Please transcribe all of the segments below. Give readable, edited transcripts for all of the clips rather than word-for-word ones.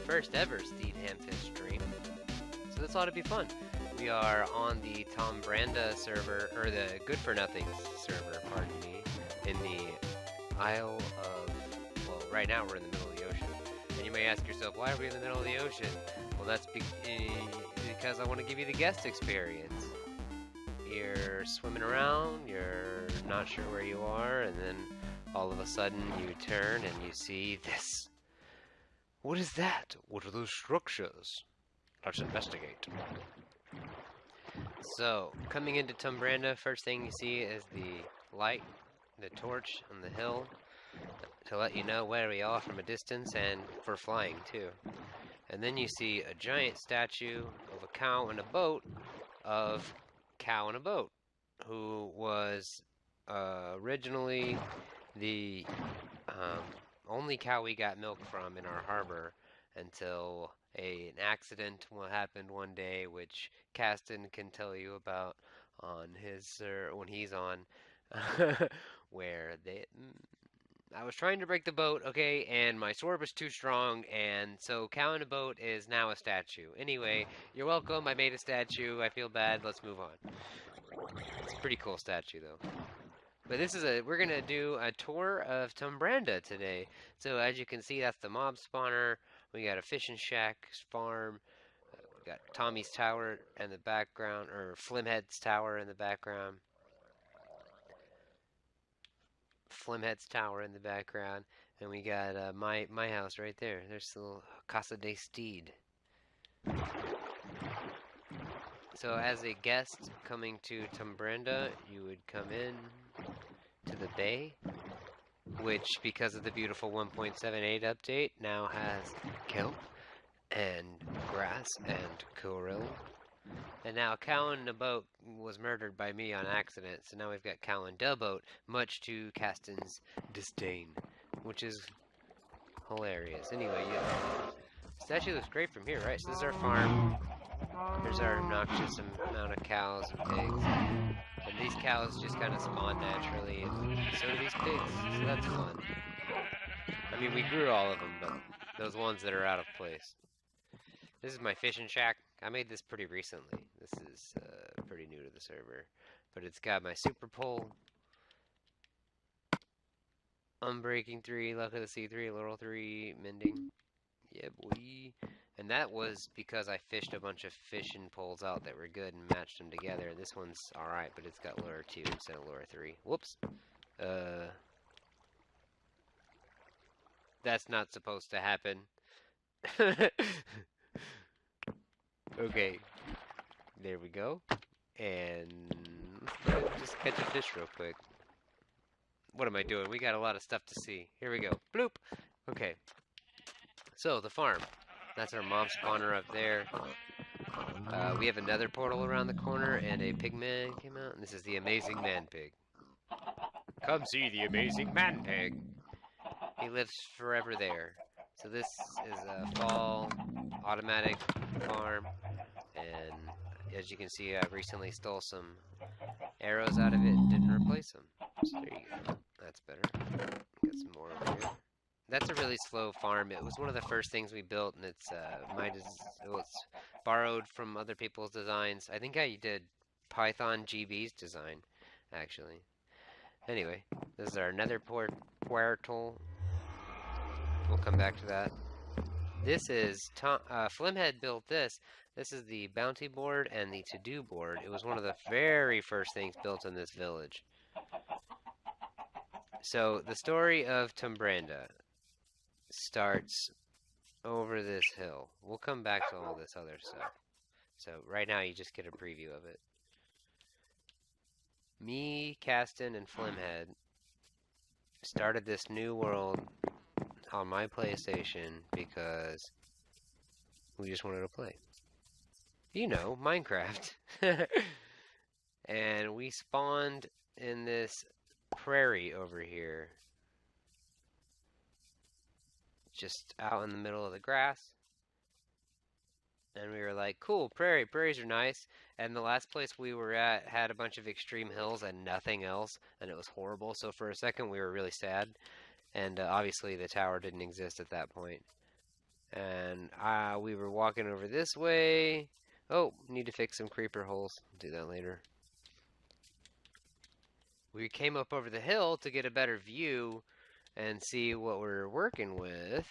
first ever Steed Hamfist stream, so this ought to be fun. We are on the Tom Branda server, or the Good For Nothing server, pardon me, in the Isle of, well, right now we're in the middle of the ocean. And you may ask yourself, why are we in the middle of the ocean? Well, that's because I want to give you the guest experience. You're swimming around, you're not sure where you are, and then all of a sudden you turn and you see this. What is that? What are those structures? Let's investigate. So, coming into Tom Branda, first thing you see is the light, the torch on the hill, to let you know where we are from a distance and for flying too. And then you see a giant statue of a cow in a boat, who was originally the only cow we got milk from in our harbor until an accident happened one day, which Caston can tell you about on his when he's on, where I was trying to break the boat, okay, and my sword was too strong, and so cow in a boat is now a statue. Anyway, you're welcome. I made a statue. I feel bad. Let's move on. It's a pretty cool statue, though. But we're gonna do a tour of Tom Branda today. So as you can see, that's the mob spawner. We got a fishing shack farm. We got Tommy's tower in the background, or Flimhead's tower in the background. And we got my house right there. There's the little Casa de Steed. So as a guest coming to Tom Branda, you would come in to the bay, which, because of the beautiful 1.78 update, now has kelp and grass and krill. And now Cow in the boat was murdered by me on accident, so now we've got Cow in the boat, much to Caston's disdain, which is hilarious. Anyway, the statue looks great from here, right? So this is our farm. Here's our obnoxious amount of cows and pigs. And these cows just kind of spawn naturally, and so do these pigs, so that's fun. I mean, we grew all of them, but those ones that are out of place. This is my fishing shack. I made this pretty recently. This is pretty new to the server. But it's got my super pole, Unbreaking 3, Luck of the Sea 3, Laurel 3, Mending. Yeah, boy. And that was because I fished a bunch of fishing poles out that were good and matched them together. This one's alright, but it's got lure 2 instead of lure 3. Whoops. That's not supposed to happen. Okay. There we go. And let's just catch a fish real quick. What am I doing? We got a lot of stuff to see. Here we go. Bloop. Okay. So, the farm. That's our mob spawner up there. We have another portal around the corner, and a pigman came out. And this is the Amazing Man Pig. Come see the Amazing Man Pig. He lives forever there. So this is a fall automatic farm, and as you can see, I recently stole some arrows out of it and didn't replace them. So there you go. That's better. Got some more over here. That's a really slow farm. It was one of the first things we built, and it was borrowed from other people's designs. I think I did Python GB's design, actually. Anyway, this is our nether portal. We'll come back to that. This is Flimhead built this. This is the bounty board and the to-do board. It was one of the very first things built in this village. So the story of Tom Branda starts over this hill. We'll come back to all this other stuff. So right now you just get a preview of it. Me, Caston, and Flimhead started this new world on my PlayStation because we just wanted to play. You know, Minecraft. And we spawned in this prairie over here. Just out in the middle of the grass. And we were like, cool, prairies are nice. And the last place we were at had a bunch of extreme hills and nothing else. And it was horrible. So for a second we were really sad. And obviously the tower didn't exist at that point. And we were walking over this way. Oh, need to fix some creeper holes. Do that later. We came up over the hill to get a better view and see what we're working with.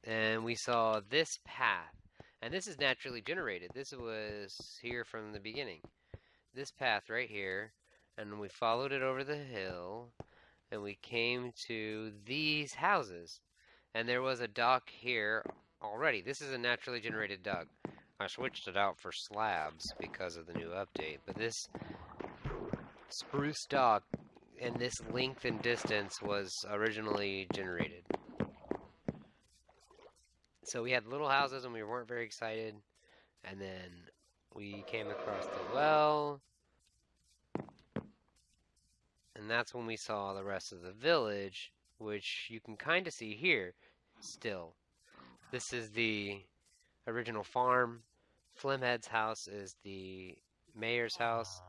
And we saw this path. And this is naturally generated. This was here from the beginning. This path right here. And we followed it over the hill. And we came to these houses. And there was a dock here already. This is a naturally generated dock. I switched it out for slabs because of the new update. But this spruce dock and this length and distance was originally generated. So we had little houses and we weren't very excited. And then we came across the well. And that's when we saw the rest of the village, which you can kind of see here still. This is the original farm. Flimhead's house is the mayor's house.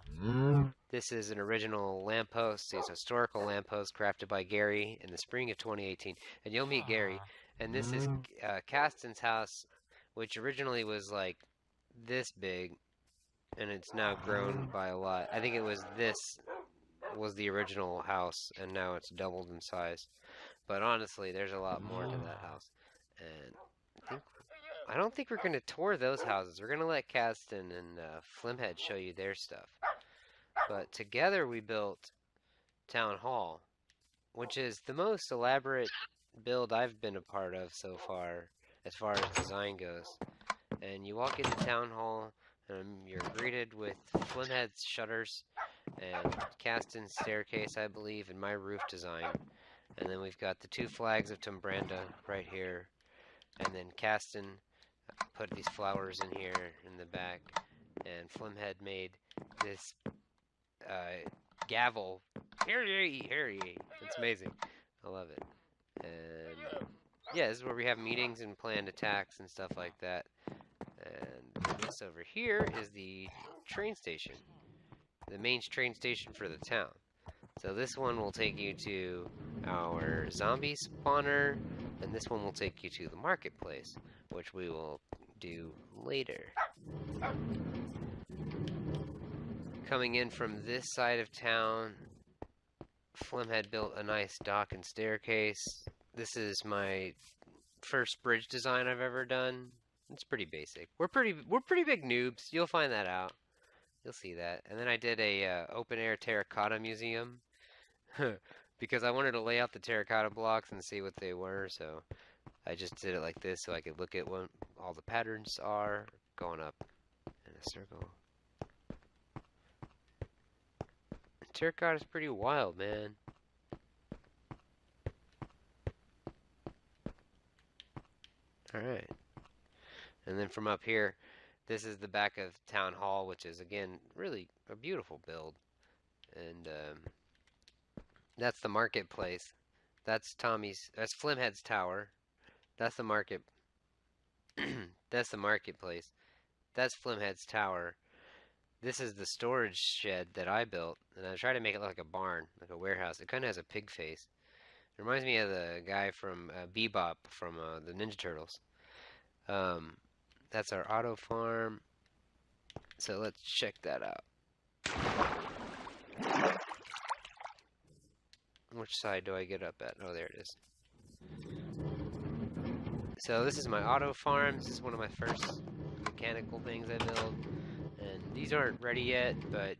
This is an original lamppost. It's a historical lamppost crafted by Gary in the spring of 2018. And you'll meet Gary. And this is Caston's house, which originally was like this big. And it's now grown by a lot. I think it was this was the original house. And now it's doubled in size. But honestly, there's a lot more to that house. And I don't think we're going to tour those houses. We're going to let Caston and Flimhead show you their stuff. But together we built Town Hall, which is the most elaborate build I've been a part of so far as design goes. And you walk into Town Hall, and you're greeted with Flimhead's shutters and Caston's staircase, I believe, and my roof design. And then we've got the two flags of Tumbranda right here. And then Caston put these flowers in here in the back. And Flimhead made this gavel. Hear ye, hear ye. It's amazing. I love it. And yeah, this is where we have meetings and planned attacks and stuff like that. And this over here is the train station. The main train station for the town. So this one will take you to our zombie spawner, and this one will take you to the marketplace, which we will do later. Coming in from this side of town, Flimhead built a nice dock and staircase. This is my first bridge design I've ever done. It's pretty basic. We're pretty big noobs. You'll find that out. You'll see that. And then I did a open air terracotta museum because I wanted to lay out the terracotta blocks and see what they were. So I just did it like this so I could look at what all the patterns are going up in a circle. Terracotta's pretty wild, man. Alright. And then from up here, this is the back of Town Hall, which is, again, really a beautiful build. And that's the marketplace. That's Flimhead's tower. That's the market. That's the marketplace. That's Flimhead's tower. This is the storage shed that I built, and I tried to make it look like a barn, like a warehouse. It kind of has a pig face. It reminds me of the guy from Bebop from the Ninja Turtles. That's our auto farm. So let's check that out. Which side do I get up at? Oh, there it is. So this is my auto farm. This is one of my first mechanical things I build. And these aren't ready yet, but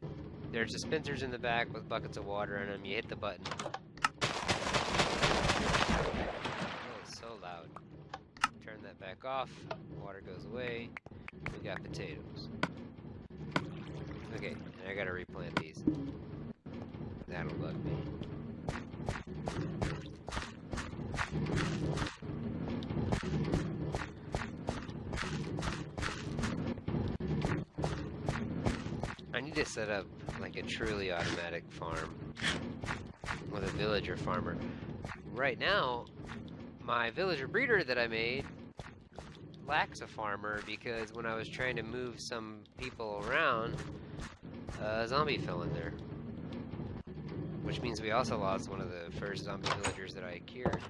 there's dispensers in the back with buckets of water in them. You hit the button. Oh, it's so loud. Turn that back off. Water goes away. We got potatoes. Okay, and I gotta replant these. That'll bug me. I need to set up like a truly automatic farm with a villager farmer. Right now, my villager breeder that I made lacks a farmer because when I was trying to move some people around, a zombie fell in there. Which means we also lost one of the first zombie villagers that I cured.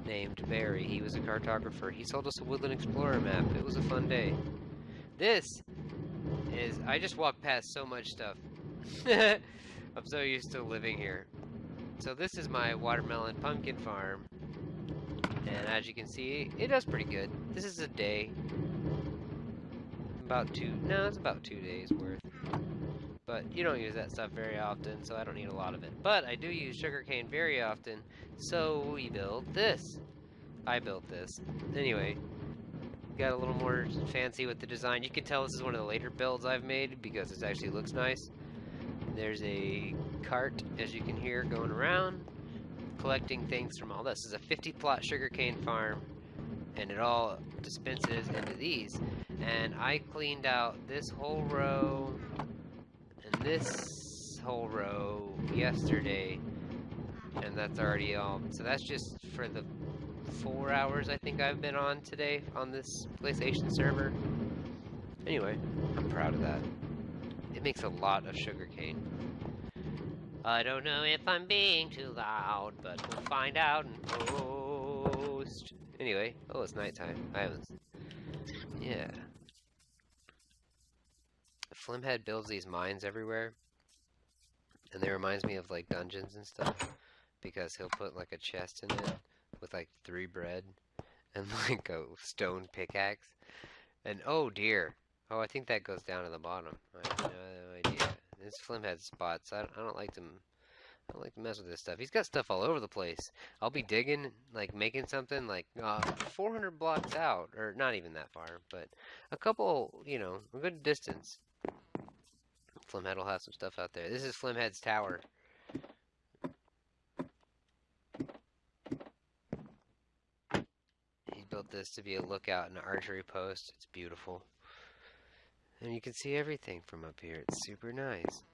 named Barry. He was a cartographer. He sold us a Woodland Explorer map. It was a fun day. This is... I just walked past so much stuff. I'm so used to living here. So this is my watermelon pumpkin farm. And as you can see, it does pretty good. This is a day. It's about 2 days worth. But you don't use that stuff very often, so I don't need a lot of it. But I do use sugarcane very often, so we built this. I built this. Anyway, got a little more fancy with the design. You can tell this is one of the later builds I've made because it actually looks nice. There's a cart, as you can hear, going around, collecting things from all this. This is a 50-plot sugarcane farm, and it all dispenses into these. And I cleaned out this whole row and this whole row yesterday, and that's already all. So that's just for the 4 hours I think I've been on today on this PlayStation server. Anyway, I'm proud of that. It makes a lot of sugarcane. I don't know if I'm being too loud, but we'll find out in post. Anyway, oh, it's nighttime. Yeah. Flimhead builds these mines everywhere, and they reminds me of like dungeons and stuff, because he'll put like a chest in it with like 3 bread and like a stone pickaxe. And oh dear. Oh, I think that goes down to the bottom. I have no idea. This Flimhead spots. I don't like to mess with this stuff. He's got stuff all over the place. I'll be digging, like making something like 400 blocks out, or not even that far, but a couple, you know, a good distance. Flimhead will have some stuff out there. This is Flimhead's tower. He built this to be a lookout and an archery post. It's beautiful. And you can see everything from up here. It's super nice.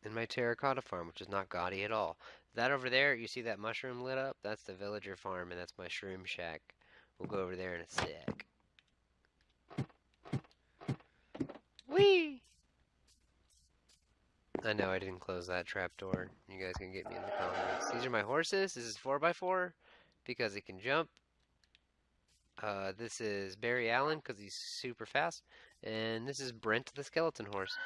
And my terracotta farm, which is not gaudy at all. That over there, you see that mushroom lit up? That's the villager farm, and that's my shroom shack. We'll go over there in a sec. Whee! I know I didn't close that trapdoor. You guys can get me in the comments. These are my horses. This is 4x4 because it can jump. This is Barry Allen because he's super fast. And this is Brent the skeleton horse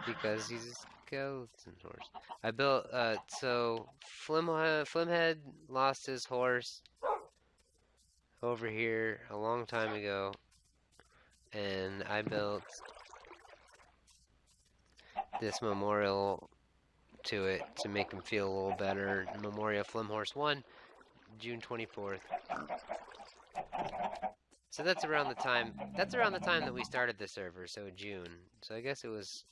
because he's a skeleton horse. I built, so Flimhead lost his horse over here a long time ago. And I built this memorial to it to make him feel a little better. Memorial Flimhorse 1, June 24th. So that's around the time that we started the server, so June. So I guess it was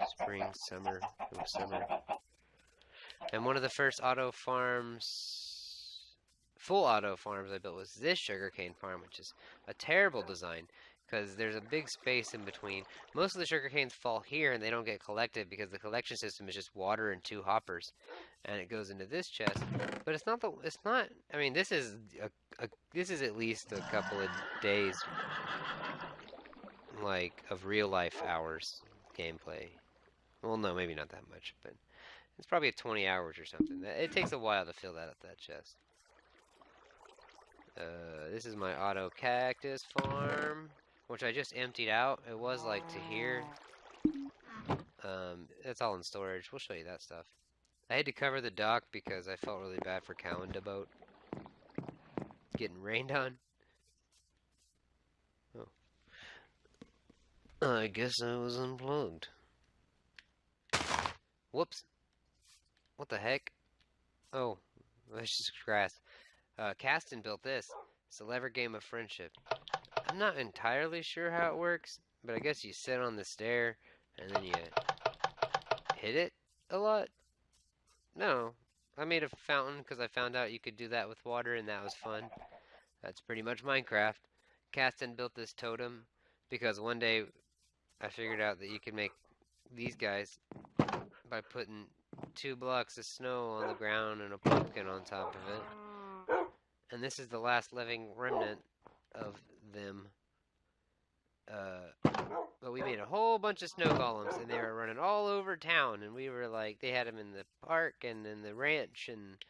spring, summer. It was summer. And one of the first full auto farms I built was this sugarcane farm, which is a terrible design because there's a big space in between. Most of the sugarcanes fall here and they don't get collected because the collection system is just water and 2 hoppers, and it goes into this chest. But it's not. I mean, this is at least a couple of days, like, of real life hours gameplay. Well, no, maybe not that much, but it's probably 20 hours or something. It takes a while to fill that chest. This is my auto cactus farm, which I just emptied out. It was like to here. It's all in storage. We'll show you that stuff. I had to cover the dock because I felt really bad for Cowan boat getting rained on. Oh. I guess I was unplugged. Whoops. What the heck? Oh, that's just grass. Caston built this. It's a lever game of friendship. I'm not entirely sure how it works, but I guess you sit on the stair and then you hit it a lot. No, I made a fountain because I found out you could do that with water, and that was fun. That's pretty much Minecraft. Caston built this totem because one day I figured out that you could make these guys by putting 2 blocks of snow on the ground and a pumpkin on top of it. And this is the last living remnant of them. But we made a whole bunch of snow golems, and they were running all over town, and we were like, they had them in the park and in the ranch, and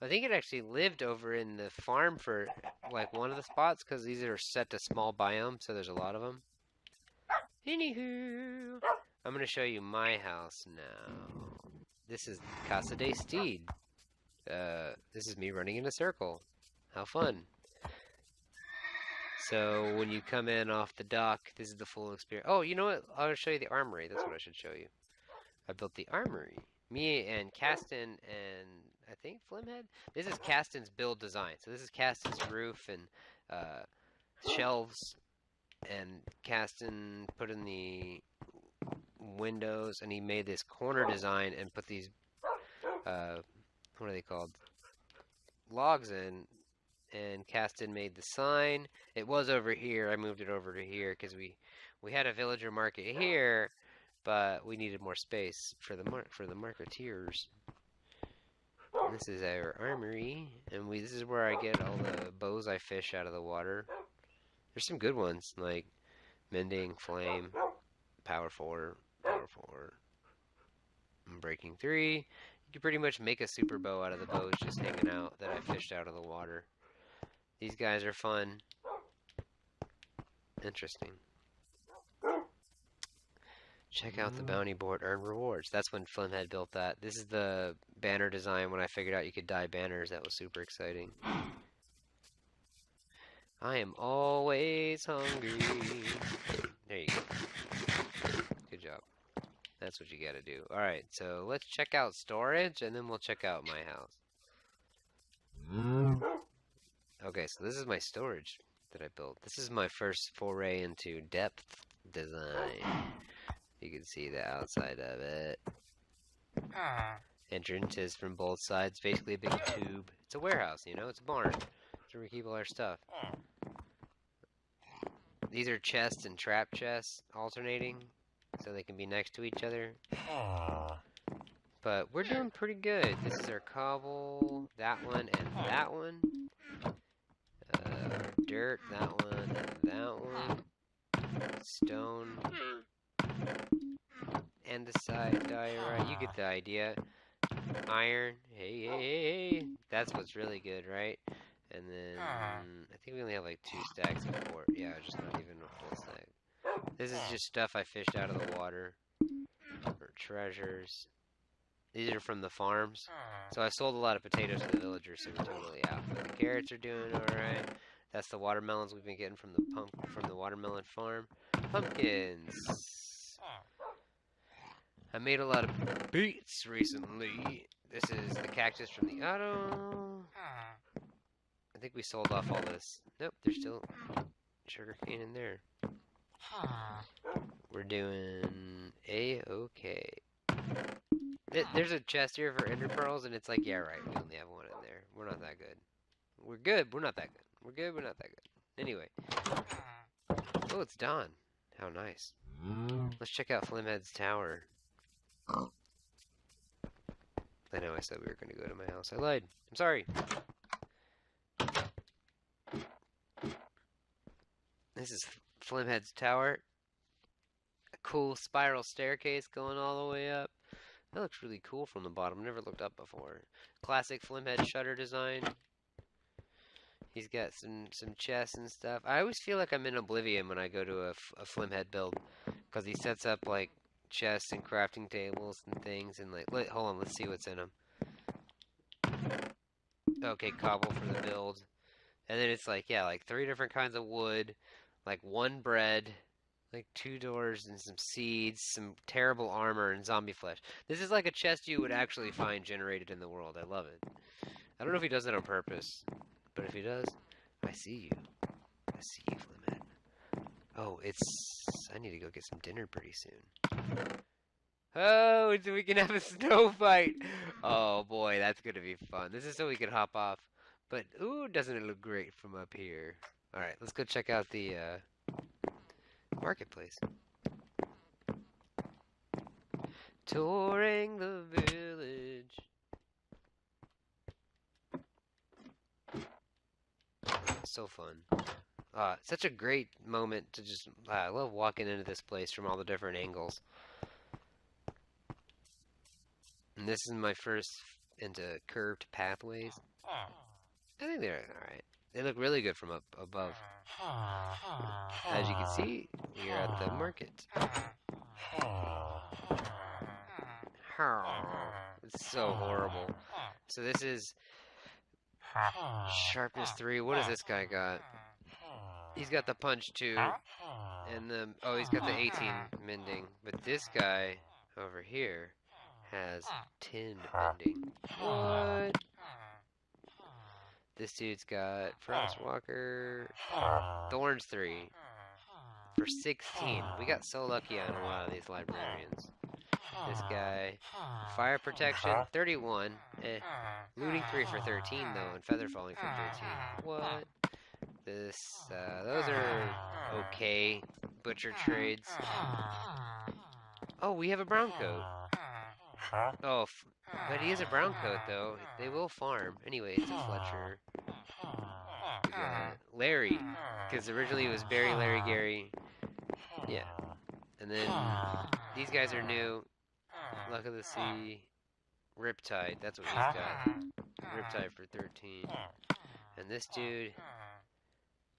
I think it actually lived over in the farm for like one of the spots because these are set to small biome, so there's a lot of them. Anywho, I'm gonna show you my house now. This is Casa de Steed. This is me running in a circle. How fun! So when you come in off the dock, this is the full experience. Oh, you know what? I'll show you the armory. That's what I should show you. I built the armory. Me and Caston and I think Flimhead. This is Caston's build design. So this is Caston's roof and shelves, and Caston put in the windows, and he made this corner design and put these what are they called? Logs in. And Caston made the sign. It was over here. I moved it over to here because we had a villager market here, but we needed more space for the marketeers. This is our armory, and this is where I get all the bows I fish out of the water. There's some good ones like mending, flame, power 4, and breaking 3. You can pretty much make a super bow out of the bows just hanging out that I fished out of the water. These guys are fun. Interesting. Check out the bounty board, earn rewards. That's when Flimhead built that. This is the banner design when I figured out you could dye banners. That was super exciting. I am always hungry. There you go. Good job. That's what you gotta do. Alright, so let's check out storage, and then we'll check out my house. Okay, so this is my storage that I built. This is my first foray into depth design. You can see the outside of it. Entrances from both sides, basically a big tube. It's a warehouse, you know, it's a barn. That's where we keep all our stuff. These are chests and trap chests alternating, so they can be next to each other. But we're doing pretty good. This is our cobble, that one, and that one. Dirt, that one, and that one. Stone. Andesite, diorite, you get the idea. Iron, hey. That's what's really good, right? And then, I think we only have like 2 stacks of quartz. Yeah, just not even a full stack. This is just stuff I fished out of the water. Or treasures. These are from the farms. So I sold a lot of potatoes to the villagers, so we're totally out. But the carrots are doing alright. That's the watermelons we've been getting from the watermelon farm. Pumpkins. I made a lot of beets recently. This is the cactus from the auto. I think we sold off all this. Nope, there's still sugar cane in there. We're doing A-okay. There's a chest here for ender pearls, and it's like, yeah, right, we only have one in there. We're not that good. We're good, we're not that good. We're good, we're not that good. Anyway. Oh, it's dawn. How nice. Let's check out Flimhead's tower. I know I said we were going to go to my house. I lied. I'm sorry. This is Flimhead's tower. A cool spiral staircase going all the way up. That looks really cool from the bottom. Never looked up before. Classic Flimhead shutter design. He's got some chests and stuff. I always feel like I'm in Oblivion when I go to a Flimhead build, because he sets up like chests and crafting tables and things, and like, hold on, let's see what's in them. Okay, cobble for the build, and then it's like, yeah, like 3 different kinds of wood, like 1 bread, like 2 doors and some seeds, some terrible armor, and zombie flesh. This is like a chest you would actually find generated in the world. I love it. I don't know if he does it on purpose, but if he does, I see you. I see you, Flimhead. Oh, I need to go get some dinner pretty soon. Oh, so we can have a snow fight. Oh boy, that's gonna be fun. This is so we can hop off. But, ooh, doesn't it look great from up here? Alright, let's go check out the marketplace. Touring the village. So fun. Such a great moment to just, I love walking into this place from all the different angles. And this is my first into curved pathways. I think they're alright. They look really good from up above. As you can see, we are at the market. It's so horrible. So this is sharpness 3. What does this guy got? He's got the punch 2. And the oh, he's got the 18 mending. But this guy over here has 10 mending. What? This dude's got Frostwalker, Thorns 3 for 16. We got so lucky on a lot of these librarians. This guy, Fire Protection 31, Looting 3 for 13 though, and Feather Falling for 13. What? This, those are okay butcher trades. Oh, we have a brown coat. Oh, but he is a brown coat though. They will farm. Anyway, it's a Fletcher. We got Larry, because originally it was Barry, Larry, Gary. Yeah. And then these guys are new. Luck of the Sea, Riptide. That's what he's got. Riptide for 13. And this dude,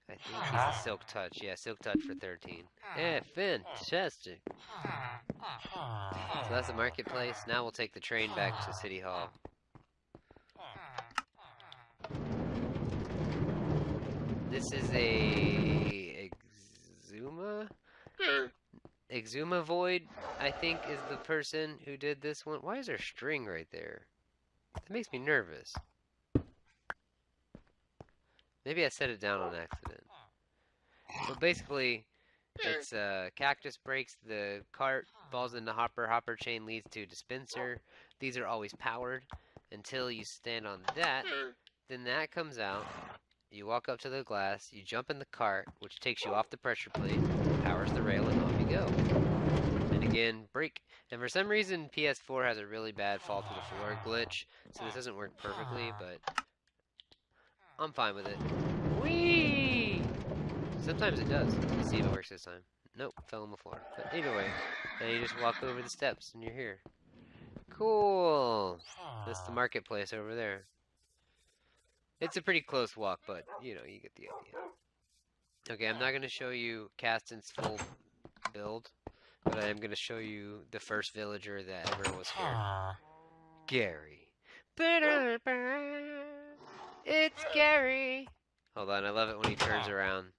I think he's a Silk Touch. Yeah, Silk Touch for 13. Yeah, fantastic. So that's the marketplace. Now we'll take the train back to City Hall. This is a Exuma? Exuma Void, I think, is the person who did this one. Why is there string right there? That makes me nervous. Maybe I set it down on accident. But basically, it's cactus breaks the cart, falls into hopper, hopper chain leads to dispenser. These are always powered until you stand on that. Then that comes out. You walk up to the glass, you jump in the cart, which takes you off the pressure plate, powers the rail, and off you go. And again, brake. And for some reason, PS4 has a really bad fall through the floor glitch, so this doesn't work perfectly, but I'm fine with it. Whee! Sometimes it does. Let's see if it works this time. Nope, fell on the floor. But either way, now you just walk over the steps and you're here. Cool! That's the marketplace over there. It's a pretty close walk, but, you know, you get the idea. Okay, I'm not going to show you Caston's full build, but I am going to show you the first villager that ever was here. Gary. It's Gary! Hold on, I love it when he turns around.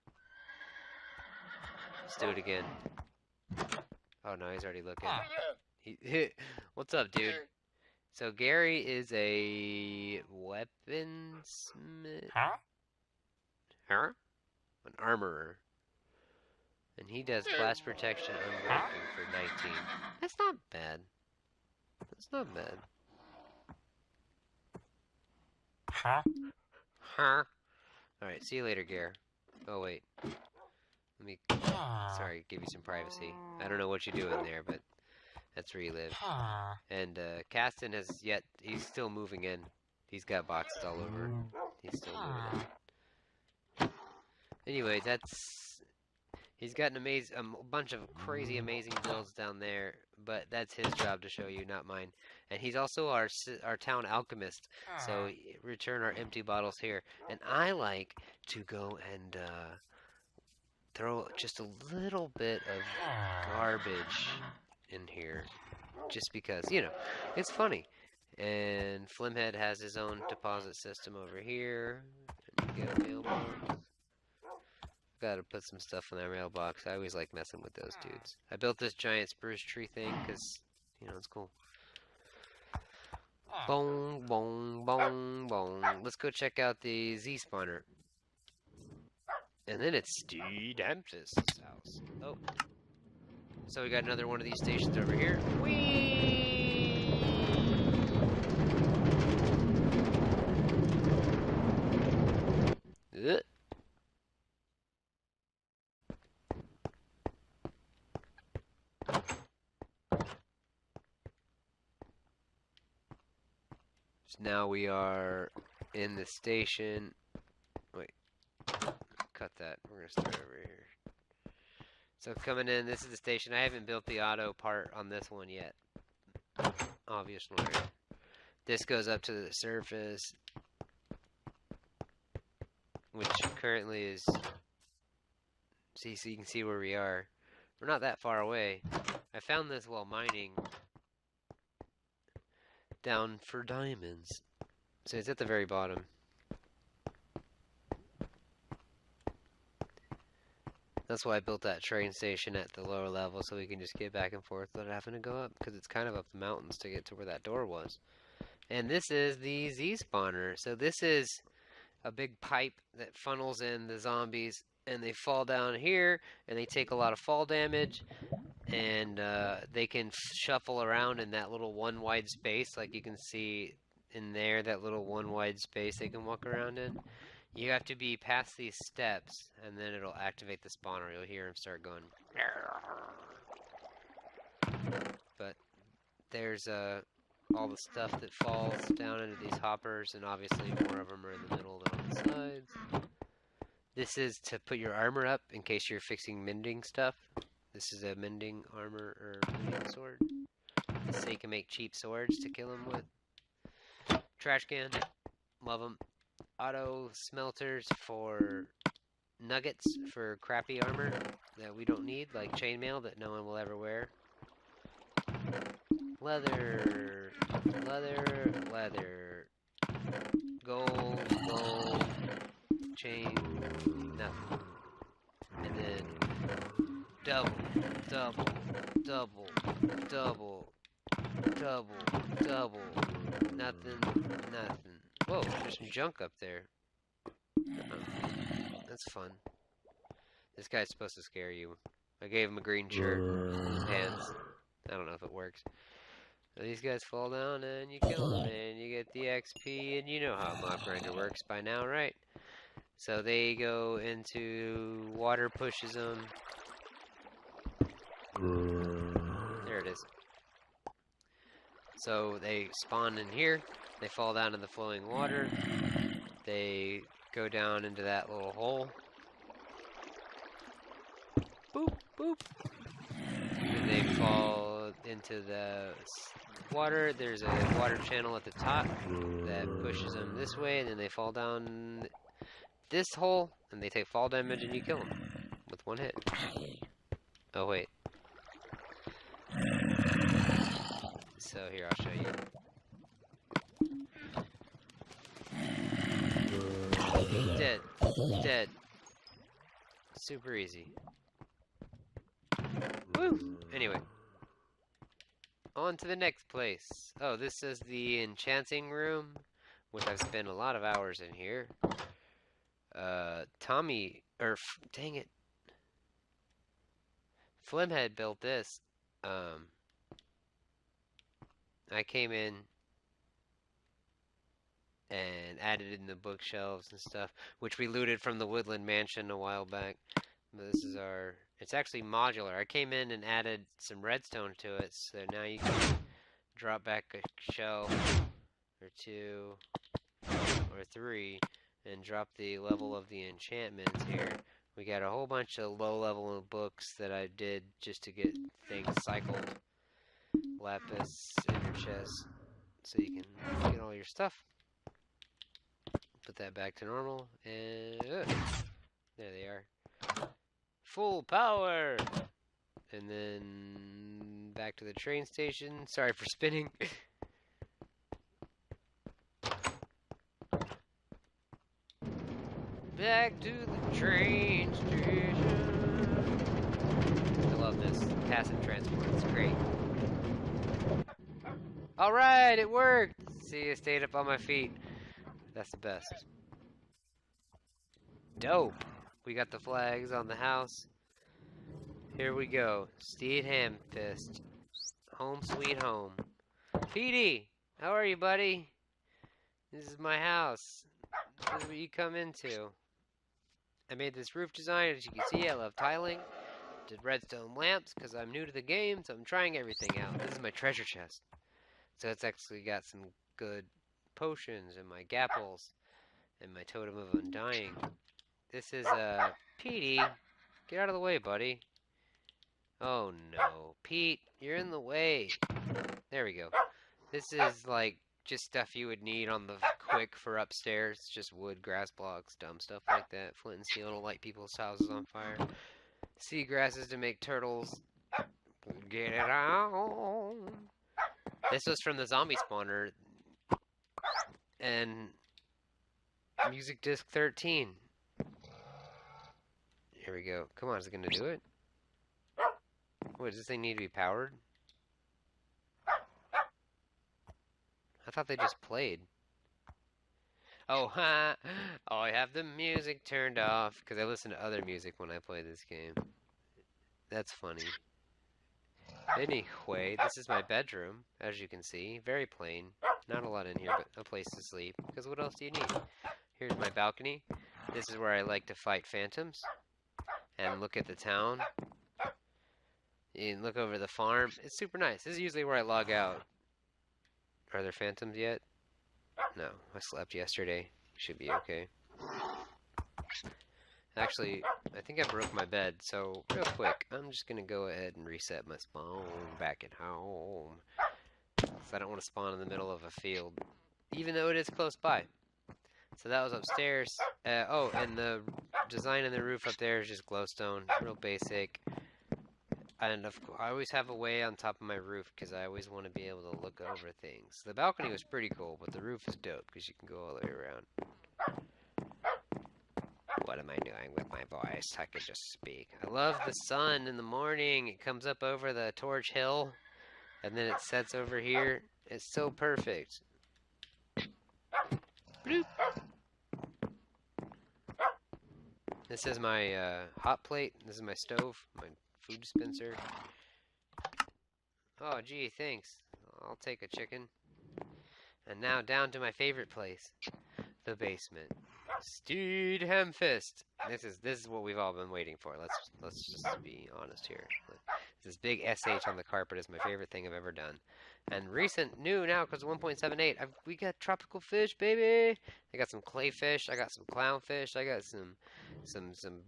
Let's do it again. Oh no, he's already looking. What's up, dude? So Gary is a weaponsmith. Huh? An armorer. And he does blast protection unbreaking for 19. That's not bad. That's not bad. Huh? Alright, see you later, Gare. Oh, wait. Let me... Sorry, give you some privacy. I don't know what you do in there, but that's where you live. And, Caston has yet... He's still moving in. He's got boxes all over. He's still moving in. Anyway, that's... He's got a bunch of crazy amazing builds down there, but that's his job to show you, not mine. And he's also our town alchemist, so return our empty bottles here. And I like to go and throw just a little bit of garbage in here, just because, you know, it's funny. And Flimhead has his own deposit system over here. And you get a mailbox. Gotta put some stuff in that mailbox. I always like messing with those dudes. I built this giant spruce tree thing because, you know, it's cool. Boom, boom, boom, boom. Let's go check out the Z-spawner. And then it's Steed Hamfist's house. Oh. So we got another one of these stations over here. Whee! So now we are in the station. Wait. Cut that. We're going to start over here. So coming in, this is the station. I haven't built the auto part on this one yet. Obviously. This goes up to the surface. which currently is... See, so you can see where we are. We're not that far away. I found this while mining down for diamonds. So it's at the very bottom. That's why I built that train station at the lower level, so we can just get back and forth without having to go up, because it's kind of up the mountains to get to where that door was. And this is the Z spawner. So this is a big pipe that funnels in the zombies, and they fall down here, and they take a lot of fall damage, and they can shuffle around in that little one wide space, like you can see in there, that little one wide space they can walk around in. You have to be past these steps, and then it'll activate the spawner. You'll hear him start going. But there's all the stuff that falls down into these hoppers, and obviously more of them are in the middle than on the sides. This is to put your armor up in case you're fixing mending stuff. This is a mending armor or mending sword. So you can make cheap swords to kill them with. Trash can, love them. Auto smelters for nuggets for crappy armor that we don't need, like chainmail that no one will ever wear. Leather, leather, leather. Gold, gold, chain, nothing. And then double, double, double, double, double, double, nothing, nothing. Whoa, there's some junk up there. Oh, that's fun. This guy's supposed to scare you. I gave him a green shirt and pants. I don't know if it works. So these guys fall down and you kill them and you get the XP, and you know how Mob Grinder works by now, right? So they go into water, pushes them. There it is. So they spawn in here, they fall down in the flowing water, they go down into that little hole. Boop, boop. And they fall into the water. There's a water channel at the top that pushes them this way, and then they fall down this hole, and they take fall damage, and you kill them with one hit. Oh, wait. So here, I'll show you. Dead. Dead. Super easy. Woo! Anyway. On to the next place. Oh, this is the enchanting room, which I've spent a lot of hours in here. Tommy, dang it. Flimhead built this. I came in and added in the bookshelves and stuff, which we looted from the Woodland Mansion a while back. But this is it's actually modular. I came in and added some redstone to it, so now you can drop back a shelf or two or three and drop the level of the enchantments here. We got a whole bunch of low-level books that I did just to get things cycled. Lapis in your chest, so you can get all your stuff. Put that back to normal, and there they are. Full power! And then back to the train station. Sorry for spinning. Back to the train station. I love this. Passive transport. It's great. Alright, it worked! See, I stayed up on my feet. That's the best. Dope! We got the flags on the house. Here we go. Steed Hamfist. Home sweet home. Petey! How are you, buddy? This is my house. This is what you come into. I made this roof design. As you can see, I love tiling. Did redstone lamps because I'm new to the game, so I'm trying everything out. This is my treasure chest. So it's actually got some good potions and my gapples and my totem of undying. This is Petey. Get out of the way, buddy. Oh no, Pete, you're in the way. There we go. This is like just stuff you would need on the quick for upstairs. Just wood, grass blocks, dumb stuff like that. Flint and steel to light people's houses on fire. Seagrasses to make turtles. Get it on. This was from the zombie spawner. And music disc 13. Here we go. Come on, is it going to do it? What, does this thing need to be powered? I thought they just played. Oh, ha! Oh, I have the music turned off because I listen to other music when I play this game. That's funny. Anyway, this is my bedroom, as you can see. Very plain. Not a lot in here, but a place to sleep. Because what else do you need? Here's my balcony. This is where I like to fight phantoms. And look at the town. And look over the farm. It's super nice. This is usually where I log out. Are there phantoms yet? No, I slept yesterday. Should be okay. Actually, I think I broke my bed, so real quick, I'm just going to go ahead and reset my spawn back at home. Because I don't want to spawn in the middle of a field, even though it is close by. So that was upstairs. Oh, and the design in the roof up there is just glowstone, real basic. And I always have a way on top of my roof because I always want to be able to look over things. The balcony was pretty cool, but the roof is dope because you can go all the way around. What am I doing with my voice? I could just speak. I love the sun in the morning. It comes up over the Torch Hill, and then it sets over here. It's so perfect. Bloop. This is my hot plate. This is my stove, my food dispenser. Oh, gee, thanks. I'll take a chicken. And now down to my favorite place, the basement. Steed Hamfist. This is what we've all been waiting for. Let's just be honest here. This big SH on the carpet is my favorite thing I've ever done. And recent, new now, because 1.78, we got tropical fish, baby. I got some clayfish. I got some clownfish. I got some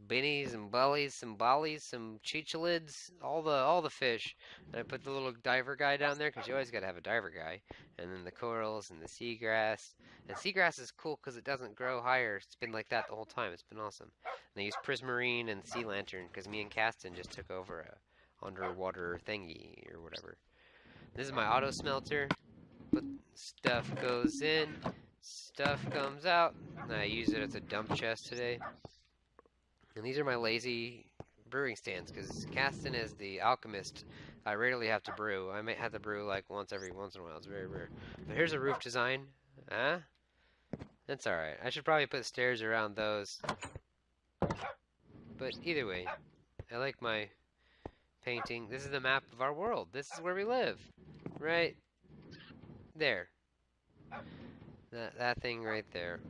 binnies and bullies, some bollies, some chichilids, all the fish. And I put the little diver guy down there because you always got to have a diver guy. And then the corals and the seagrass. And seagrass is cool because it doesn't grow higher. It's been like that the whole time. It's been awesome. And I use prismarine and sea lantern because me and Caston just took over a underwater thingy or whatever. This is my auto smelter. But stuff goes in, stuff comes out. And I use it as a dump chest today. And these are my lazy brewing stands because Caston is the alchemist. I rarely have to brew. I might have to brew like once in a while. It's very rare. But here's a roof design. Huh? That's alright. I should probably put stairs around those. But either way, I like my painting. This is the map of our world. This is where we live. Right there. That thing right there.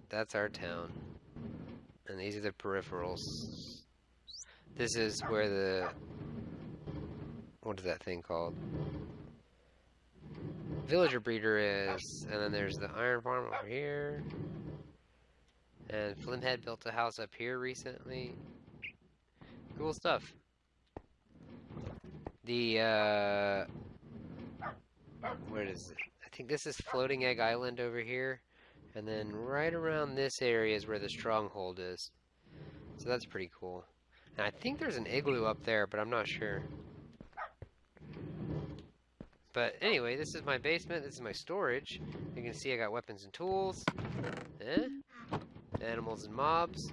That's our town. And these are the peripherals. This is where the... what is that thing called? Villager breeder is. And then there's the iron farm over here. And Flimhead built a house up here recently. Cool stuff. The, what is it? I think this is Floating Egg Island over here. And then right around this area is where the stronghold is. So that's pretty cool. And I think there's an igloo up there, but I'm not sure. But anyway, this is my basement. This is my storage. You can see I got weapons and tools. Animals and mobs.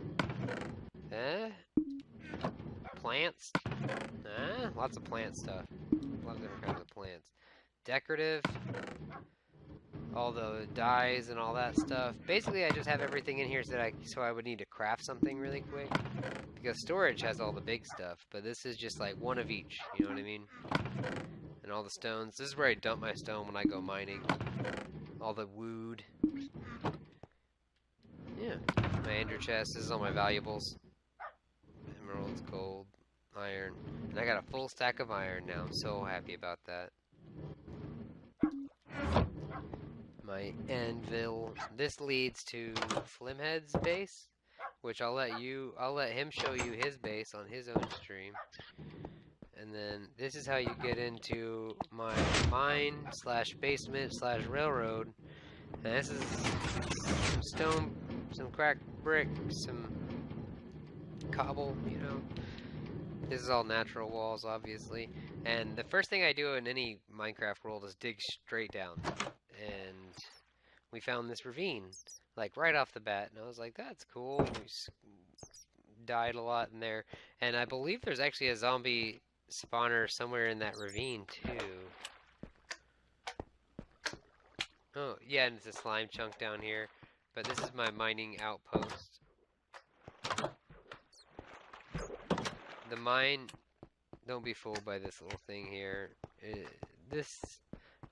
Plants. Lots of plant stuff. Lots of different kinds of plants. Decorative. All the dyes and all that stuff. Basically, I just have everything in here so I would need to craft something really quick. Because storage has all the big stuff, but this is just like one of each, you know what I mean? And all the stones. This is where I dump my stone when I go mining. All the wood. Yeah. My ender chest. This is all my valuables. Emeralds, gold, iron. And I got a full stack of iron now. I'm so happy about that. My anvil. This leads to Flimhead's base, which I'll let him show you his base on his own stream. And then this is how you get into my mine / basement / railroad. And this is some stone, some cracked brick, some cobble, you know. This is all natural walls, obviously. And the first thing I do in any Minecraft world is dig straight down. And we found this ravine, like right off the bat. And I was like, that's cool. And we died a lot in there. And I believe there's actually a zombie spawner somewhere in that ravine, too. Oh, yeah, and it's a slime chunk down here. But this is my mining outpost. The mine, don't be fooled by this little thing here. This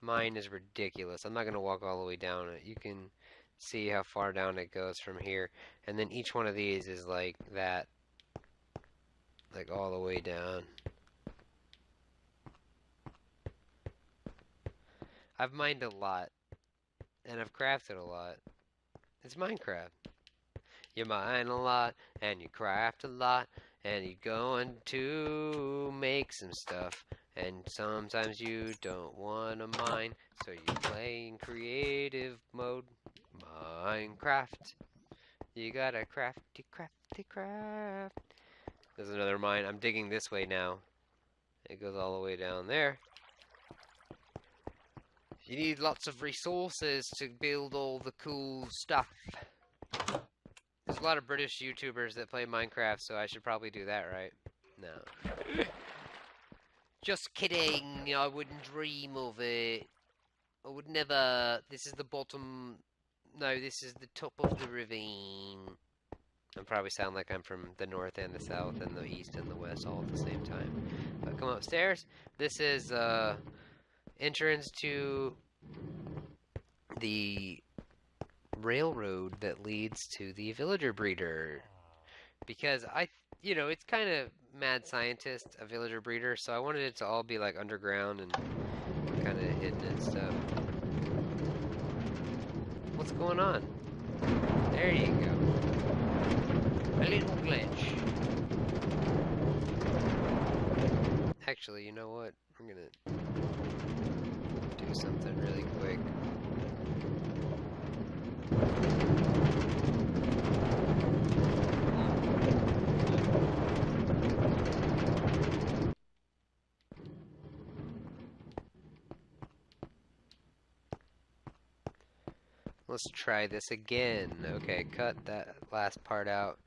mine is ridiculous. I'm not going to walk all the way down it. You can see how far down it goes from here. And then each one of these is like that. Like all the way down. I've mined a lot. And I've crafted a lot. It's Minecraft. You mine a lot, and you craft a lot, and you're going to make some stuff. And sometimes you don't want to mine, so you play in creative mode. Minecraft. You gotta crafty, crafty, craft. There's another mine. I'm digging this way now. It goes all the way down there. You need lots of resources to build all the cool stuff. There's a lot of British YouTubers that play Minecraft, so I should probably do that, right? No. Just kidding. I wouldn't dream of it. I would never. This is the bottom. No, this is the top of the ravine. I probably sound like I'm from the north and the south and the east and the west all at the same time. But come upstairs. This is entrance to the railroad that leads to the villager breeder. Because it's kind of mad scientist, a villager breeder, so I wanted it to all be like underground and kind of hidden and stuff. What's going on? There you go. A little glitch. Actually, you know what? I'm gonna do something really quick. Let's try this again. Okay, cut that last part out.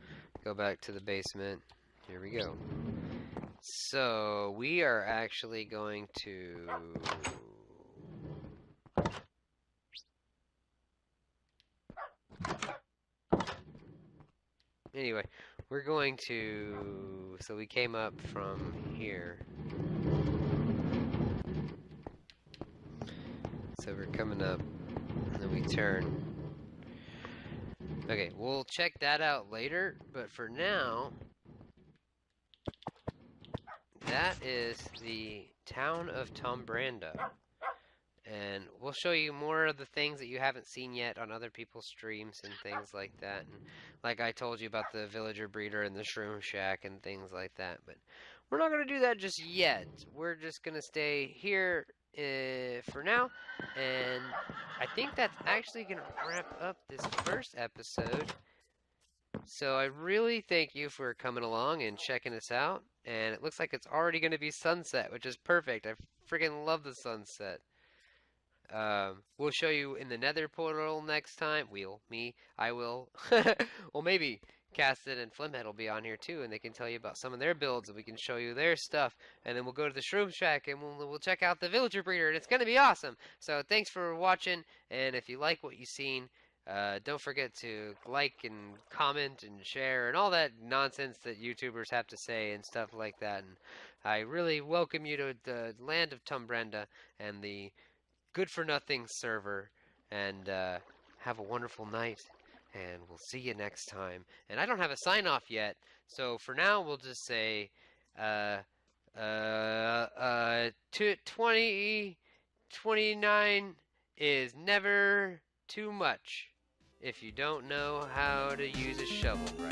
Go back to the basement. Here we go. So, we are actually going to... Anyway, we're going to... So we came up from here. So we're coming up, and then we turn. Okay, we'll check that out later, but for now, that is the town of Tombranda. And we'll show you more of the things that you haven't seen yet on other people's streams and things like that. And like I told you about the villager breeder and the shroom shack and things like that. But we're not going to do that just yet. We're just going to stay here for now. And I think that's actually going to wrap up this first episode. So I really thank you for coming along and checking us out. And it looks like it's already going to be sunset, which is perfect. I freaking love the sunset. We'll show you in the nether portal next time. I will. Well, maybe Casted and Flimhead will be on here too, and they can tell you about some of their builds, and we can show you their stuff. And then we'll go to the Shroom Shack, and we'll check out the Villager Breeder, and it's going to be awesome. So thanks for watching, and if you like what you've seen, don't forget to like and comment and share and all that nonsense that YouTubers have to say and stuff like that. And I really welcome you to the land of Tombranda and the Good for Nothing server, and have a wonderful night, and we'll see you next time. And I don't have a sign off yet, so for now we'll just say 2029 is never too much if you don't know how to use a shovel right.